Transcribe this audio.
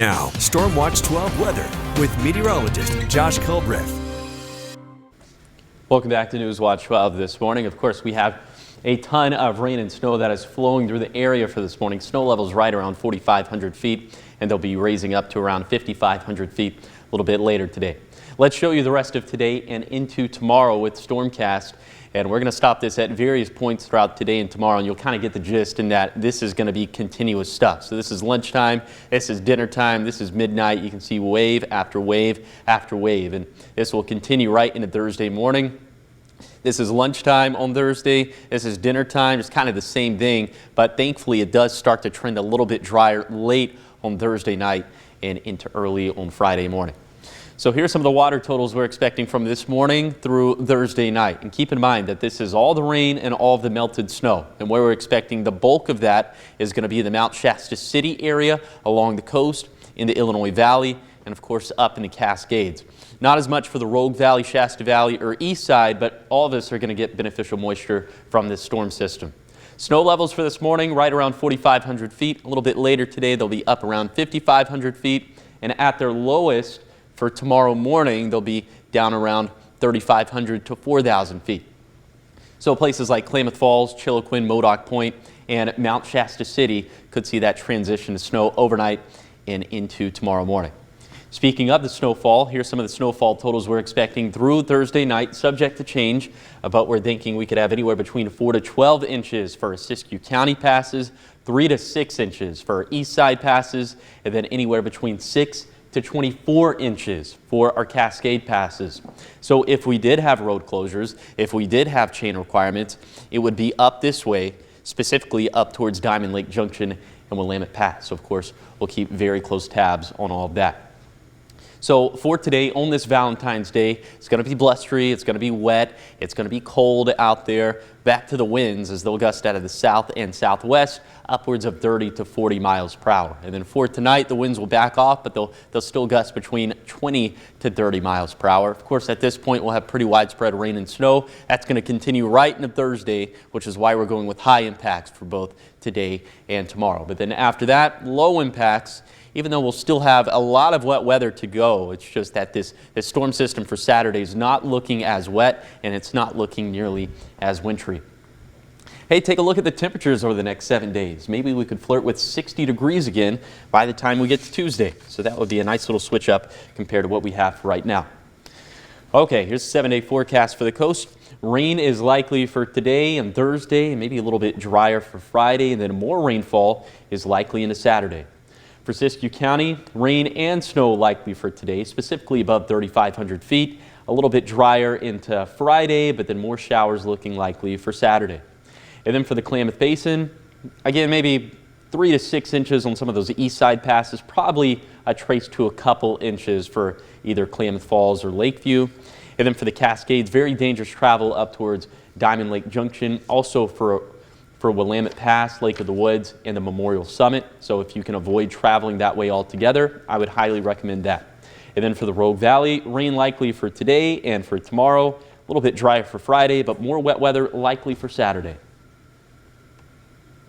Now, Storm Watch 12 weather with meteorologist Josh Culbreth. Welcome back to News Watch 12 this morning. Of course, we have a ton of rain and snow that is flowing through the area for this morning. Snow levels right around 4,500 feet, and they'll be raising up to around 5,500 feet a little bit later today. Let's show you the rest of today and into tomorrow with Stormcast. And we're going to stop this at various points throughout today and tomorrow, and you'll kind of get the gist in that this is going to be continuous stuff. So this is lunchtime, this is dinner time, this is midnight. You can see wave after wave after wave, and this will continue right into Thursday morning. This is lunchtime on Thursday. This is dinner time. It's kind of the same thing, but thankfully it does start to trend a little bit drier late on Thursday night and into early on Friday morning. So here's some of the water totals we're expecting from this morning through Thursday night. And keep in mind that this is all the rain and all of the melted snow. And where we're expecting the bulk of that is going to be the Mount Shasta City area along the coast in the Illinois Valley and of course up in the Cascades. Not as much for the Rogue Valley, Shasta Valley or east side, but all of us are going to get beneficial moisture from this storm system. Snow levels for this morning right around 4,500 feet. A little bit later today they'll be up around 5,500 feet, and at their lowest for tomorrow morning, they'll be down around 3,500 to 4,000 feet. So places like Klamath Falls, Chiloquin, Modoc Point, and Mount Shasta City could see that transition to snow overnight and into tomorrow morning. Speaking of the snowfall, here's some of the snowfall totals we're expecting through Thursday night, subject to change, but we're thinking we could have anywhere between 4 to 12 inches for Siskiyou County passes, 3 to 6 inches for east side passes, and then anywhere between 6 to 24 inches for our Cascade passes. So if we did have road closures, if we did have chain requirements, it would be up this way, specifically up towards Diamond Lake Junction and Willamette Pass. So of course, we'll keep very close tabs on all of that. So for today, on this Valentine's Day, it's going to be blustery, it's going to be wet, it's going to be cold out there. Back to the winds as they'll gust out of the south and southwest, upwards of 30 to 40 miles per hour. And then for tonight, the winds will back off, but they'll still gust between 20 to 30 miles per hour. Of course, at this point, we'll have pretty widespread rain and snow. That's going to continue right into Thursday, which is why we're going with high impacts for both today and tomorrow. But then after that, low impacts. Even though we'll still have a lot of wet weather to go, it's just that this storm system for Saturday is not looking as wet and it's not looking nearly as wintry. Hey, take a look at the temperatures over the next 7 days. Maybe we could flirt with 60 degrees again by the time we get to Tuesday. So that would be a nice little switch up compared to what we have right now. Okay, here's the 7-day forecast for the coast. Rain is likely for today and Thursday, and maybe a little bit drier for Friday, and then more rainfall is likely into Saturday. For Siskiyou County, rain and snow likely for today, specifically above 3,500 feet. A little bit drier into Friday, but then more showers looking likely for Saturday. And then for the Klamath Basin, again, maybe 3 to 6 inches on some of those east side passes, probably a trace to a couple inches for either Klamath Falls or Lakeview. And then for the Cascades, very dangerous travel up towards Diamond Lake Junction, also for Willamette Pass, Lake of the Woods, and the Memorial Summit. So if you can avoid traveling that way altogether, I would highly recommend that. And then for the Rogue Valley, rain likely for today and for tomorrow. A little bit drier for Friday, but more wet weather likely for Saturday.